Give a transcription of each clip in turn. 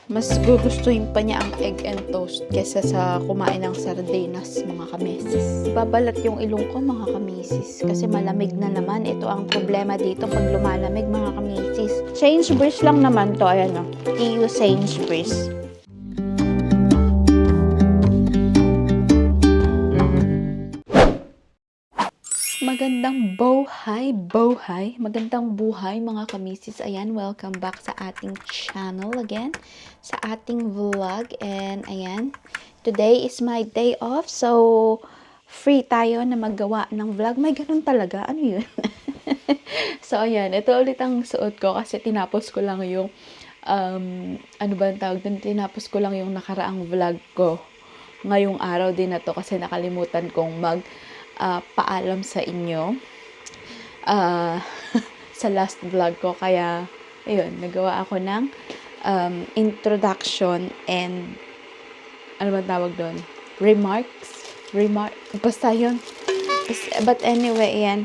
Mas gugustuhin pa niya ang egg and toast kesa sa kumain ng sardinas, mga kamisis. Babalat yung ilong ko, mga kamisis, kasi malamig na naman. Ito ang problema dito pag lumalamig, mga kamisis. Sainsbury's lang naman to, ayan o. EU Sainsbury's. Magandang buhay, magandang buhay mga kamisis. Ayan, welcome back sa ating channel again, sa ating vlog. And ayan, today is my day off, so free tayo na maggawa ng vlog. May ganun talaga, ano yun? So ayan, ito ulit ang suot ko kasi tinapos ko lang yung, ano ba ang tawag dun? Tinapos ko lang yung nakaraang vlog ko ngayong araw din na to kasi nakalimutan kong paalam sa inyo sa last vlog ko. Kaya, ayun, nagawa ako ng introduction and ano ba tawag doon? Basta yun. But anyway, ayan.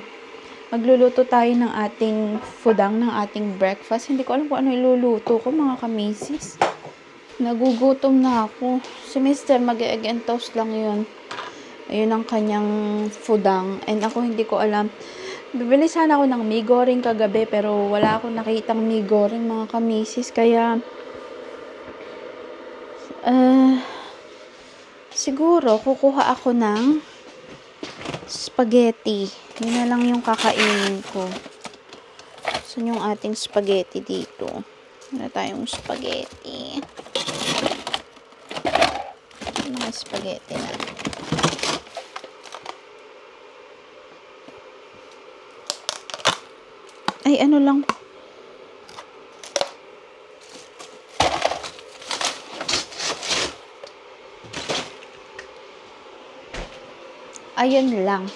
Magluluto tayo ng ating fudang, ng ating breakfast. Hindi ko alam kung ano iluluto ko, mga kamisis. Nagugutom na ako. Si Mr. mag-egg and toast lang yun. Ayun ang kanyang fudang. And ako hindi ko alam. Bibili sana ako ng mee goreng kagabi pero wala akong nakitang mee goreng, mga kamisis. Kaya siguro kukuha ako ng spaghetti. Yun na lang yung kakainin ko. Saan yung ating spaghetti dito? Wala tayong spaghetti. Mga spaghetti na. Ay, ano lang. Ayun lang.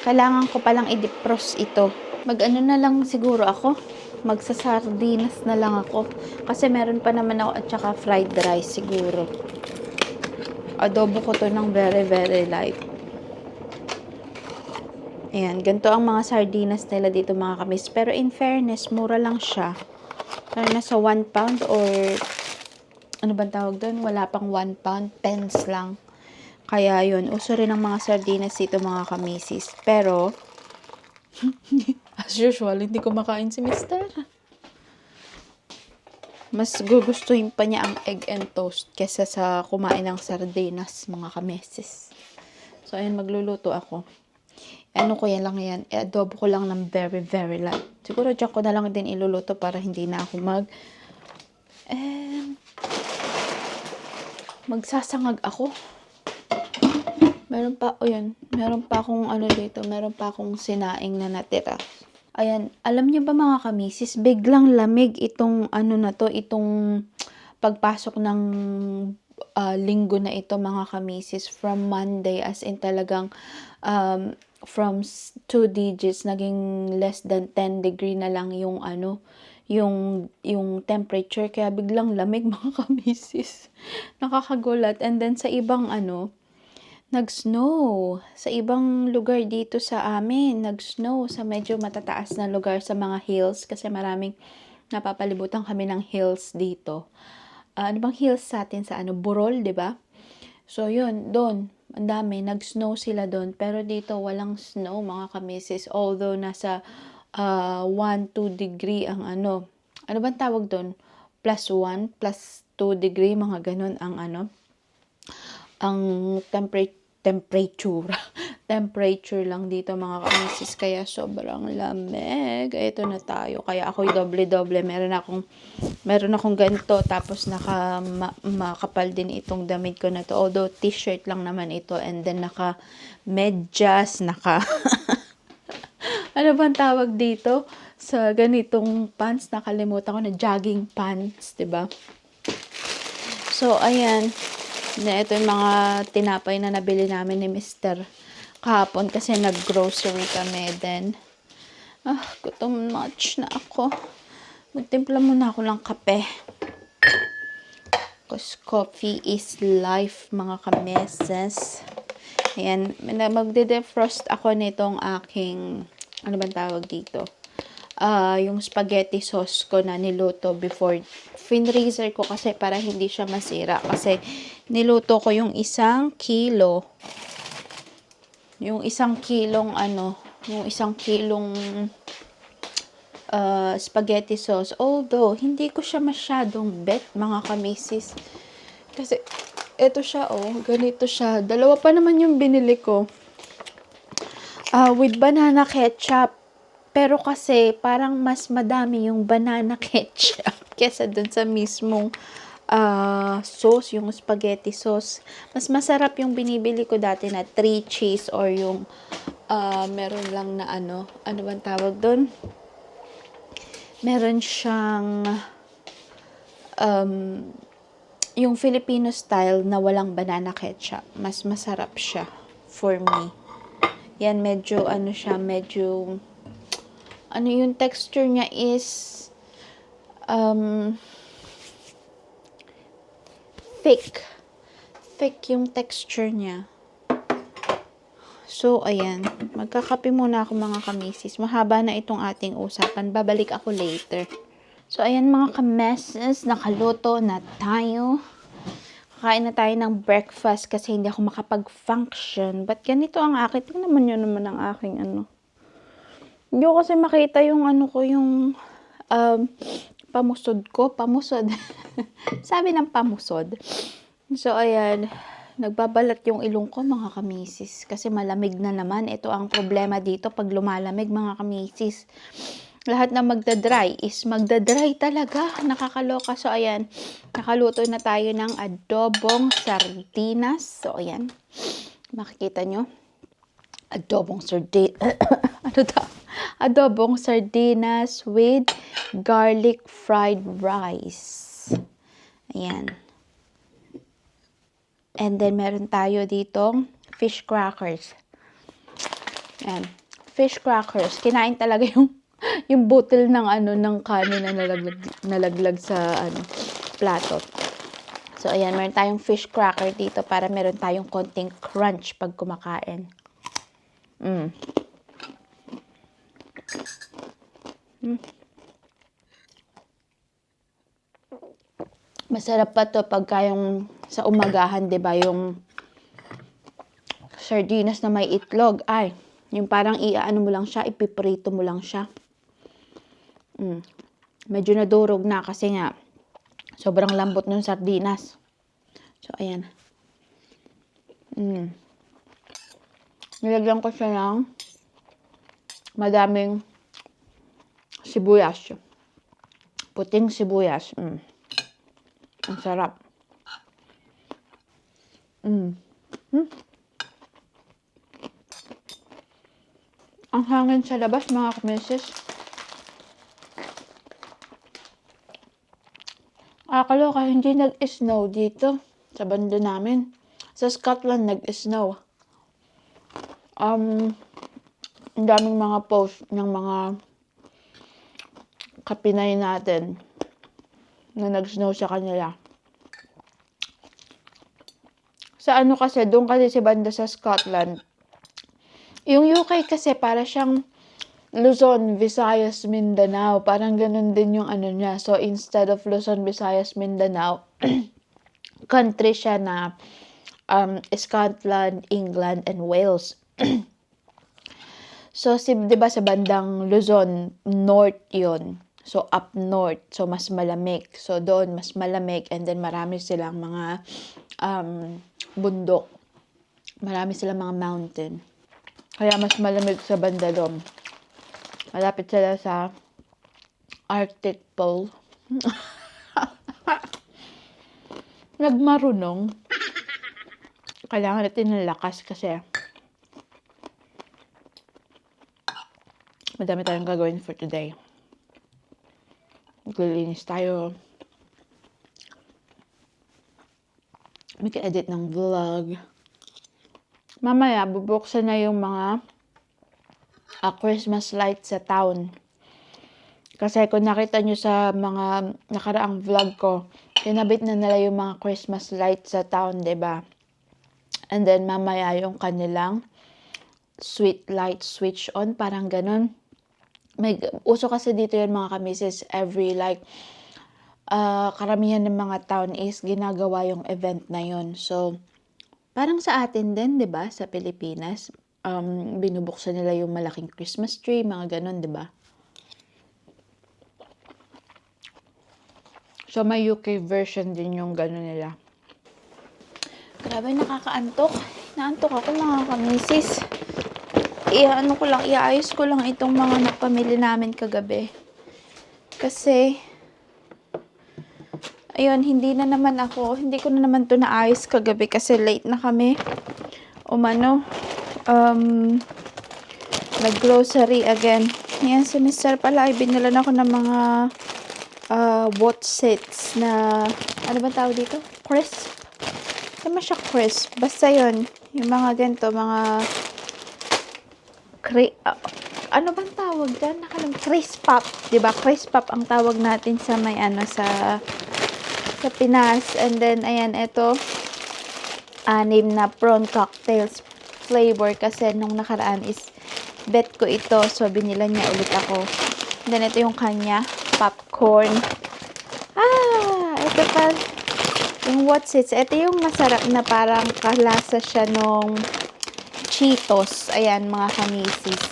Kailangan ko palang i-defrost ito. Mag-ano na lang siguro ako. Magsasardinas na lang ako. Kasi meron pa naman ako at saka fried rice siguro. Adobo ko to ng very, very light. Ayan, ganito ang mga sardinas nila dito, mga kamis. Pero in fairness, mura lang siya. Pero nasa 1 pound or ano ba tawag doon? Wala pang 1 pound, pence lang. Kaya yun, uso rin ang mga sardinas dito, mga kamisis. Pero, as usual, hindi ko makain si Mister. Mas gugustuhin pa niya ang egg and toast kesa sa kumain ng sardinas, mga kamisis. So, ayan, magluluto ako. Ano ko yan lang yan, adobo ko lang ng very, very light. Siguro dyan ko na lang din iluluto para hindi na ako magsasangag ako. Meron pa akong ano dito, meron pa akong sinaing na natira. Ayan, alam niyo ba, mga kamisis, biglang lamig itong ano na to, itong pagpasok ng linggo na ito, mga kamisis, from Monday, as in talagang from 2 digits naging less than 10 degree na lang yung ano, yung temperature, kaya biglang lamig, mga kamisis. Nakakagulat. And then sa ibang nag-snow sa ibang lugar dito sa amin, nag-snow sa medyo matataas na lugar sa mga hills kasi maraming napapalibutan kami ng hills dito. Ano bang hills sa atin sa Burol, 'di ba? So yun, doon ang dami, nag-snow sila doon. Pero dito, walang snow, mga kamisis. Although, nasa 1-2 degree ang ano bang tawag doon? +1, +2 degree, mga ganun ang ang temperature. Temperature lang dito, mga kamisis. Kaya sobrang lamig. Ito na tayo. Kaya ako'y doble-doble. Meron akong ganito. Tapos makapal din itong damit ko na to. Although t-shirt lang naman ito. And then medyas, ano bang tawag dito? Sa ganitong pants, nakalimutan ko na, jogging pants, 'di ba? So ayan. Ito yung mga tinapay na nabili namin ni Mr. kahapon kasi nag-grocery kami. Then, gutom much na ako. Magtimpla muna ako ng kape. Because coffee is life, mga kameses. Ayan, magde-defrost ako nitong aking, ano bang tawag dito? Yung spaghetti sauce ko na niluto before finreezer ko kasi para hindi siya masira. Kasi niluto ko yung 1 kilo. Yung 1 kilong yung 1 kilong spaghetti sauce. Although, hindi ko siya masyadong bet, mga kamisis. Kasi, eto siya, ganito siya. Dalawa pa naman yung binili ko. With banana ketchup. Pero kasi, parang mas madami yung banana ketchup kesa dun sa mismong sauce, yung spaghetti sauce. Mas masarap yung binibili ko dati na 3 cheese or yung meron lang na ano bang tawag dun? Meron siyang yung Filipino style na walang banana ketchup. Mas masarap siya for me. Yan, medyo yung texture niya is thick yung texture niya. So, ayan. Magkakape muna ako, mga kamisis. Mahaba na itong ating usapan. Babalik ako later. So, ayan, mga kameses. Nakaluto na tayo. Kakain na tayo ng breakfast kasi hindi ako makapag-function. But ganito ang akin. Tingnan nyo naman ang aking Hindi ko kasi makita yung yung pamusod ko. Pamusod. Sabi ng pamusod. So, ayan. Nagbabalat yung ilong ko, mga kamisis. Kasi malamig na naman. Ito ang problema dito pag lumalamig, mga kamisis. Lahat na magdadry is magdadry talaga. Nakakaloka. So, ayan. Nakaluto na tayo ng adobong sardinas. So, ayan. Makikita nyo. Adobong sardinas. Adobong sardinas with garlic fried rice. Ayan. And then, meron tayo ditong fish crackers. Ayan. Fish crackers. Kinain talaga yung butil ng ng kanin na nalaglag sa plato. So, ayan. Meron tayong fish cracker dito para meron tayong konting crunch pag kumakain. Masarap pa to pagka yung sa umagahan, 'di ba, yung sardinas na may itlog. Ay, yung parang mo lang siya, ipiprito mo lang siya. Medyo nadurog na kasi nga sobrang lambot ng sardinas. So, ayan. Nilagyan ko siya ng madaming sibuyas. Puting sibuyas. Ang sarap. Ang hangin sa labas, mga kamisis. Akaloka, hindi nag-snow dito sa banda namin. Sa Scotland, nag-snow. Ang daming mga post ng mga kapinay natin na nag-snow sa kanila. Sa kasi, doon kasi si banda sa Scotland. Yung UK kasi para siyang Luzon, Visayas, Mindanao. Parang ganun din yung niya. So, instead of Luzon, Visayas, Mindanao, country siya na Scotland, England, and Wales. So, diba sa bandang Luzon, north yun. So, up north. So, mas malamig. So, doon, mas malamig. And then, marami silang mga bundok. Marami silang mga mountain. Kaya, mas malamig sa banda doon. Malapit sila sa Arctic Pole. Nagmarunong. Kailangan natin ng lakas kasi madami tayong gagawin for today. Maglilinis tayo. Mag-edit ng vlog. Mamaya, bubuksan na yung mga Christmas lights sa town. Kasi kung nakita nyo sa mga nakaraang vlog ko, kinabit na nila yung mga Christmas lights sa town, 'di ba? And then, mamaya yung kanilang street light switch on, parang ganun. May uso kasi dito yun, mga kamisis, every karamihan ng mga town is ginagawa yung event na yun. So, parang sa atin din, 'di ba, sa Pilipinas, binubuksan nila yung malaking Christmas tree, mga gano'n, 'di ba? So, may UK version din yung gano'n nila. Grabe, nakakaantok. Naantok ako, mga kamisis. Iayos ko lang itong mga napamili namin kagabi. Kasi, ayun, hindi ko na naman to naayos kagabi kasi late na kami. Nag-grocery again. Yan, si Mr. pala ay binila na ako ng mga watch sets na, ano ba tawag dito? Crisp. Tama siya, crisp. Basta yun, yung mga ganito, mga ano bang tawag dyan? Crisp pop. Diba? Crisp pop ang tawag natin sa may sa Pinas. And then, ayan, ito, 6 na prawn cocktails flavor kasi nung nakaraan is bet ko ito. So, binila niya ulit ako. And then, ito yung kanya. Popcorn. Ito pa. Yung what's it? Ito yung masarap na parang kalasa siya nung Cheetos. Ayan, mga kamisis.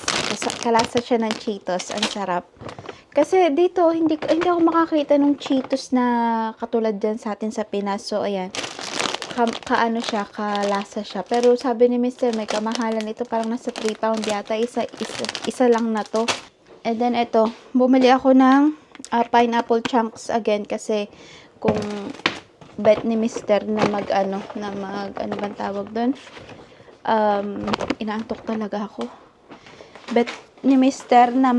Kalasa siya ng Cheetos. Ang sarap. Kasi dito, hindi ako makakita ng Cheetos na katulad dyan sa atin sa Pinas. So, ayan. Kalasa siya. Pero sabi ni Mr. may kamahalan ito. Parang nasa 3 pound yata. Isa lang na to. And then, ito. Bumili ako ng pineapple chunks again. Kasi, kung bet ni Mr. na ano bang tawag doon? Inaantok talaga ako. Bet ni Mr. na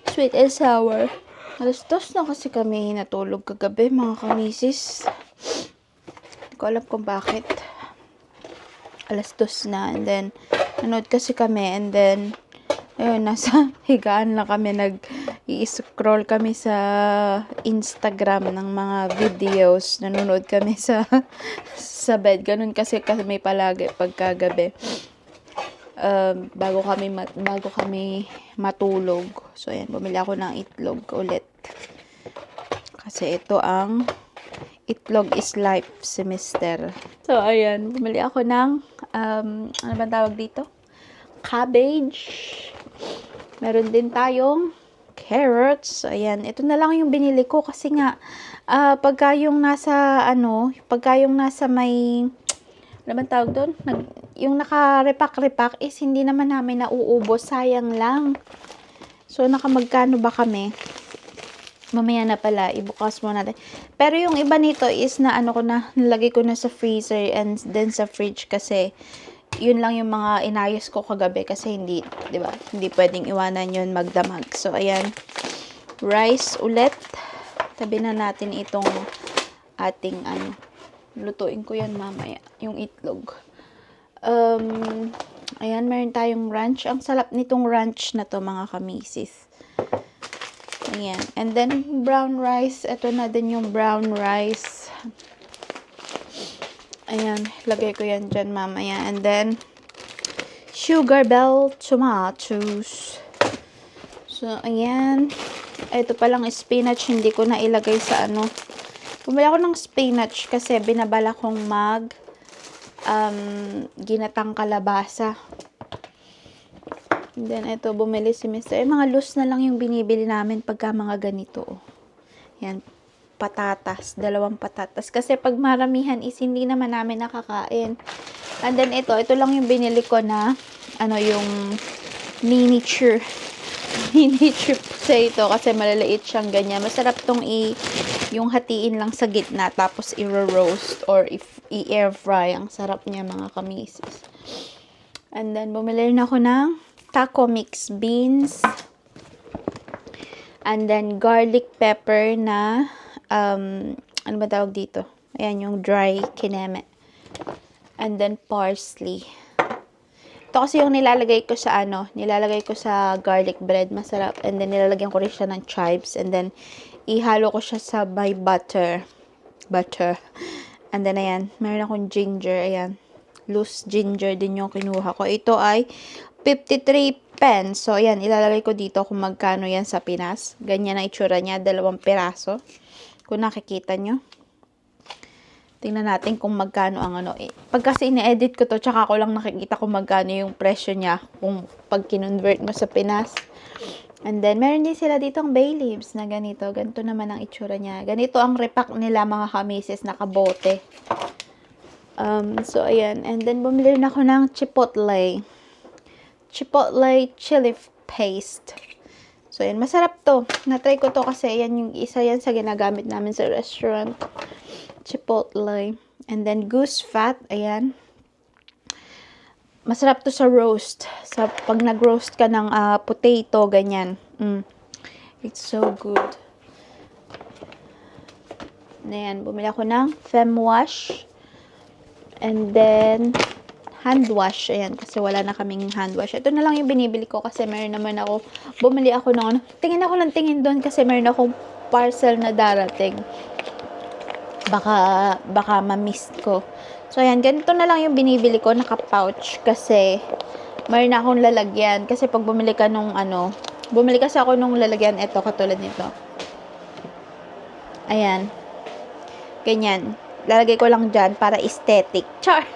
sweet and sour. 2:00 na kasi kami natulog kagabi, mga kamisis. Hindi ko alam kung bakit. 2:00 na. And then, nanood kasi kami. And then, ayun, nasa higaan lang kami. I-scroll kami sa Instagram ng mga videos. Nanonood kami sa bed. Ganun kasi kami palagi pagkagabi. Bago kami matulog. So, ayan, bumili ako ng itlog ulit. Kasi ito ang itlog is life semester. So, ayan, bumili ako ng ano ba tawag dito? Cabbage. Meron din tayong carrots. Ayan, ito na lang yung binili ko kasi nga pagka yung nasa may ano ba tawag doon? Yung naka-repack is hindi naman namin nauubos. Sayang lang. So, nakamagkano ba kami? Mamaya na pala, ibukas mo natin. Pero yung iba nito is nilagay ko na sa freezer and then sa fridge kasi yun lang yung mga inayos ko kagabi kasi hindi, 'di ba? Hindi pwedeng iwanan yun magdamag. So, ayan. Rice ulit. Tabi na natin itong ating lutuin ko yan mamaya. Yung itlog. Ayan, meron tayong ranch. Ang sarap nitong ranch na to, mga kamisis. Ayan. And then, brown rice. Ito na din yung brown rice. Ayan, lagay ko yan dyan mamaya. And then, sugar bell tomatoes. So, ayan. Ito palang spinach. Hindi ko na ilagay sa bumili ako ng spinach kasi binabala kong ginatang kalabasa. And then, ito, bumili si Mr. Mga loose na lang yung binibili namin pagka mga ganito. Yan, patatas. 2 patatas. Kasi pag maramihan is hindi naman namin nakakain. And then, ito lang yung binili ko na, yung miniature potato kasi malaliit siyang ganyan. Masarap tong yung hatiin lang sa gitna tapos i-roast or i-air fry. Ang sarap niya, mga kamisis. And then, bumili na ako ng taco mix beans. And then, garlic pepper na, ano ba tawag dito? Ayan, yung dry kineme. And then, parsley. Ito kasi yung nilalagay ko sa garlic bread. Masarap. And then, nilalagyan ko rin siya ng chives. And then, ihalo ko siya sa may butter. And then, ayan, meron akong ginger. Ayan, loose ginger din yung kinuha ko. Ito ay 53 pence. So, ayan, ilalagay ko dito kung magkano yan sa Pinas. Ganyan na itsura niya, 2 piraso. Kung nakikita nyo. Tingnan natin kung magkano ang ano. Pag kasi ine-edit ko to, tsaka ko lang nakikita kung magkano yung presyo niya. Kung pag kinonvert mo sa Pinas. And then, meron din sila ditong bay leaves na ganito. Ganito naman ang itsura niya. Ganito ang repack nila mga kamisis, nakabote. So, ayan. And then, bumili rin ako ng chipotle. Chipotle chili paste. So, ayan. Masarap to. Na-try ko to kasi ayan yung isa yan sa ginagamit namin sa restaurant. Chipotle. And then, goose fat. Ayan. Masarap to sa roast. Sa pag nag-roast ka ng potato, ganyan. It's so good. Ayan, bumili ako ng fem wash. And then, hand wash. Ayan, kasi wala na kaming hand wash. Ito na lang yung binibili ko kasi meron naman ako, bumili ako ng ano. Tingin ako ng tingin doon kasi meron akong parcel na darating. Baka ma-miss ko. So, ayan, ganito na lang yung binibili ko, naka-pouch, kasi mayroon na akong lalagyan. Kasi pag bumili ka nung ano, bumili kasi ako nung lalagyan, ito, katulad nito. Ayan. Ganyan. Lalagay ko lang dyan para aesthetic. Char!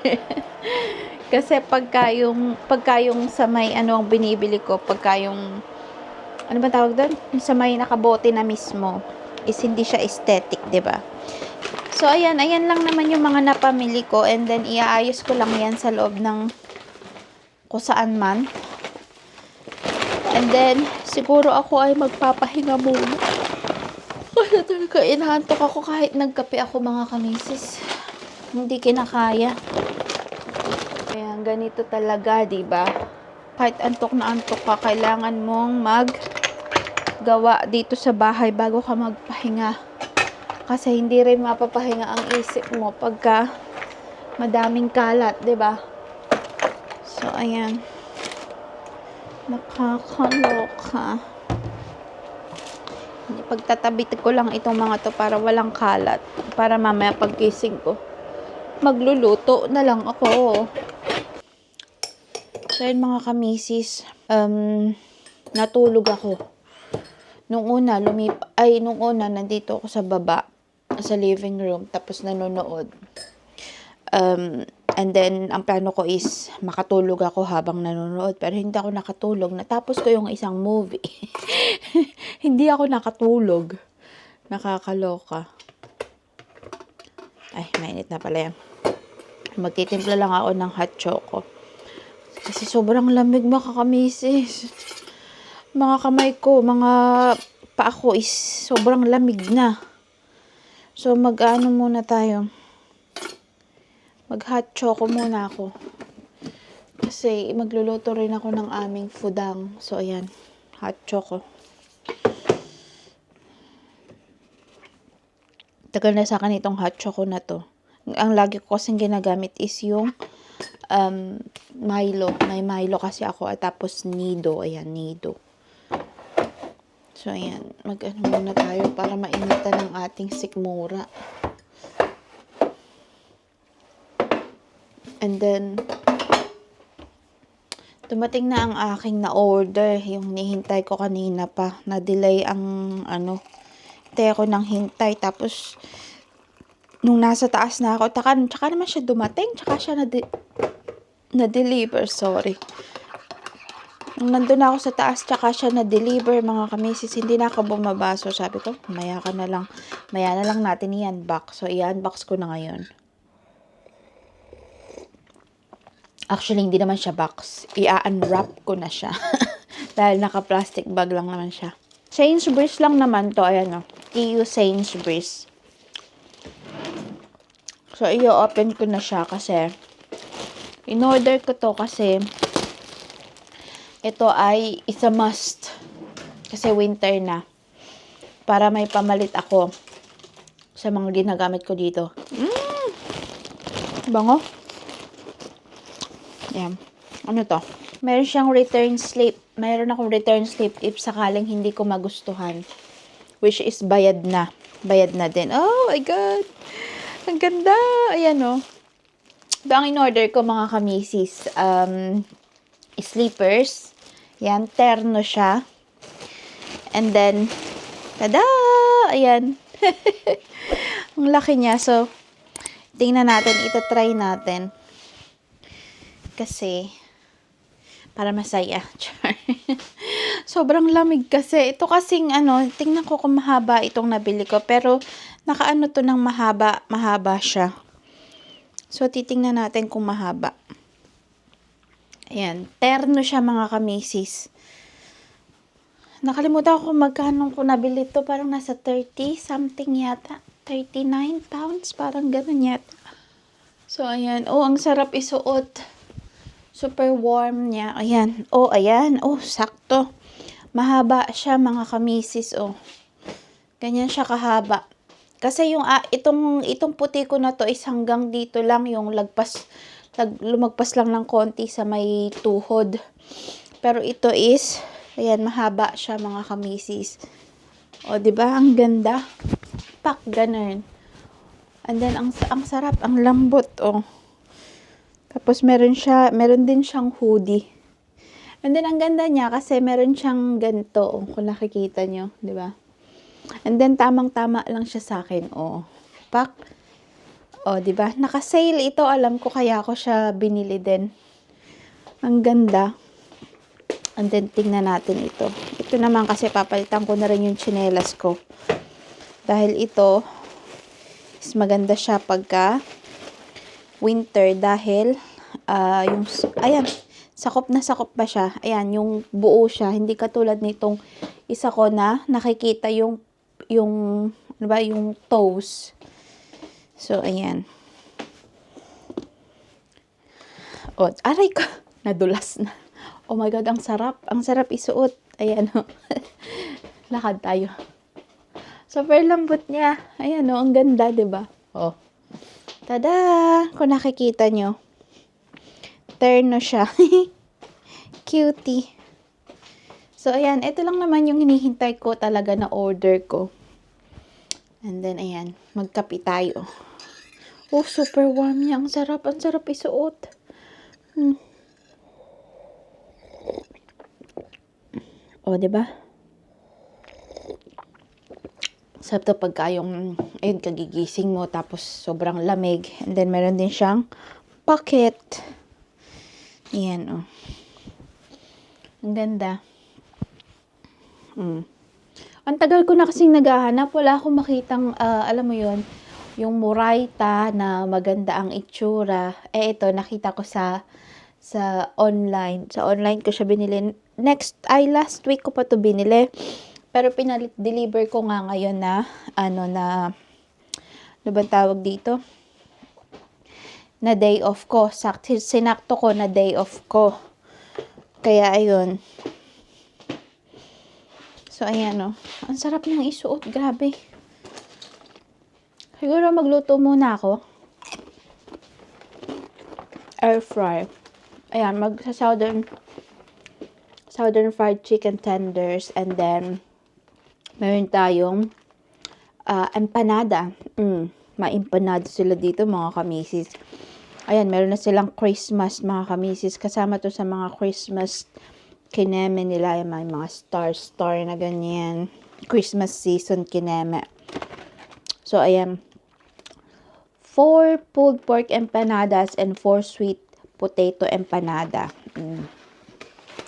Kasi pagka yung sa may ano ang binibili ko, pagka yung, ano ba tawag doon? Yung sa may nakabote na mismo, is hindi siya aesthetic, 'di ba? So, ayan lang naman yung mga napamili ko. And then, iaayos ko lang yan sa loob ng kung saan man. And then, siguro ako ay magpapahinga muna. Kasi talaga, inahantok ako kahit nagkape ako mga kamisis. Hindi kinakaya. Kaya, ganito talaga, diba? Kahit antok na antok ka, kailangan mong maggawa dito sa bahay bago ka magpahinga. Kasi hindi rin mapapahinga ang isip mo pagka madaming kalat, 'di ba? So, ayan. Nakakaloka. Pagtatabi ko lang itong mga to para walang kalat. Para mamaya pagkising ko, magluluto na lang ako. So, ayan mga kamisis. Natulog ako. Nung una, nandito ako sa baba, sa living room, tapos nanonood. And then, ang plano ko is, makatulog ako habang nanonood. Pero hindi ako nakatulog. Natapos ko yung isang movie. Hindi ako nakatulog. Nakakaloka. Ay, mainit na pala yan. Magtitimpla lang ako ng hot choco. Kasi sobrang lamig mga kamisis. Mga kamay ko, mga paa ko is sobrang lamig na. So, mag-ano muna tayo. Mag-hot choco muna ako. Kasi, magluluto rin ako ng aming foodang. So, ayan. Hot choco. Tagal na sa akin itong hot choco na to. Ang lagi ko kasing ginagamit is yung Milo. May Milo kasi ako. At tapos Nido. Ayan, Nido. So, ayan. Mag-ano muna tayo para mainitan ng ating sikmura. And then, dumating na ang aking na-order. Yung nihintay ko kanina pa. Na-delay ang, hintay ako ng hintay. Tapos, nung nasa taas na ako, tsaka naman siya dumating. Tsaka siya na-deliver. Sorry. Nung nandun ako sa taas, tsaka siya na-deliver, mga kamisis, hindi na ako bumaba. So, sabi ko, maya na lang natin i-unbox. So, i-unbox ko na ngayon. Actually, hindi naman siya box. I-unwrap ko na siya. Dahil naka-plastic bag lang naman siya. Sainsbury's lang naman to. Ayan o. EU Sainsbury's. So, i-open ko na siya kasi in-order ko to kasi ito ay isa must. Kasi winter na. Para may pamalit ako sa mga ginagamit ko dito. Bango. Yan. Ano to? Meron siyang return slip. Meron akong return slip if sakaling hindi ko magustuhan. Which is bayad na. Bayad na din. Oh my God! Ang ganda! Ayan o. Ito ang in-order ko mga kamisis. Slippers. Yan, terno siya. And then, tada! Ayan. Ang laki niya. So, tingnan natin. Ito-try natin. Kasi, para masaya. Sobrang lamig kasi. Ito kasing tingnan ko kung mahaba itong nabili ko. Pero, nakaano to ng mahaba siya. So, titingnan natin kung mahaba. Ayan. Terno siya mga kamisis. Nakalimutan ko kung magkano ko nabili to. Parang nasa 30 something yata. 39 pounds. Parang ganun yata. So, ayan. Oh, ang sarap isuot. Super warm niya. Ayan. Oh, ayan. Oh, sakto. Mahaba siya mga kamisis. Oh. Ganyan siya kahaba. Kasi yung itong puti ko na to is hanggang dito lang yung lumagpas lang ng konti sa may tuhod. Pero ito is, ayan, mahaba siya mga kamisis. O, diba? Ang ganda. Pak, ganun. And then, ang sarap, ang lambot, oh. Tapos, meron din siyang hoodie. And then, ang ganda niya kasi meron siyang ganito, oh, kung nakikita nyo, diba? And then, tamang-tama lang siya sa akin, oh. Pak. O, diba? Naka-sale ito. Alam ko kaya ako siya binili din. Ang ganda. And then, tingnan natin ito. Ito naman kasi papalitan ko na rin yung tsinelas ko. Dahil ito, is maganda siya pagka winter. Dahil, ayan, sakop na sakop pa siya. Ayan, yung buo siya. Hindi katulad nitong isa ko na nakikita yung toes. So, ayan. O, aray ko. Nadulas na. Oh my God, ang sarap. Ang sarap isuot. Ayan, o. Lakad tayo. Super lambot niya. Ayan, o. Ang ganda, diba? Oh. Tada! Kung nakikita nyo. Terno siya. Cutie. So, ayan. Ito lang naman yung hinihintay ko talaga na order ko. And then, ayan. Magkape tayo. Oh, super warm niya. Ang sarap isuot. Oh, diba? Sarap to pagka ayun, kagigising mo, tapos sobrang lamig. And then, meron din siyang pocket. Ayan, oh. Ang ganda. Ang tagal ko na kasing naghahanap. Wala akong makitang, alam mo yon, yung Murayta na maganda ang itsura. Ito, nakita ko sa online. Sa online ko siya binili. Last week ko pa to binili. Pero deliver ko nga ngayon na, ano ba tawag dito? Na day off ko. Sinakto ko na day off ko. Kaya, ayun. So, ayan, oh. Ang sarap niyang isuot. Grabe. Siguro magluto muna ako. Air fry. Ayan, southern fried chicken tenders. And then, meron tayong empanada. Ma-empanada sila dito, mga kamisis. Ayan, meron na silang Christmas, mga kamisis. Kasama to sa mga Christmas kineme nila. May mga star na ganyan. Christmas season kineme. So, ayan. 4 pulled pork empanadas and 4 sweet potato empanada.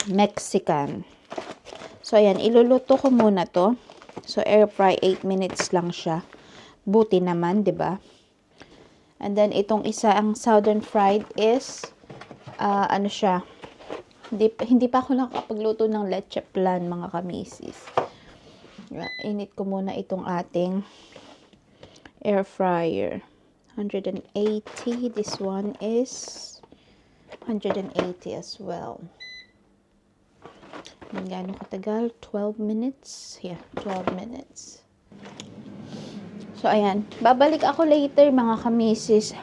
Mexican. So, ayan. Iluluto ko muna to. So, air fry 8 minutes lang siya. Buti naman, 'di ba? And then, itong isa, ang southern fried is, ano siya, hindi pa ako nakapagluto ng leche plan, mga kamisis. Init ko muna itong ating air fryer. 180. This one is 180 as well. Gano'ng katagal? 12 minutes? Yeah, 12 minutes. So, ayan. Babalik ako later, mga kamisis.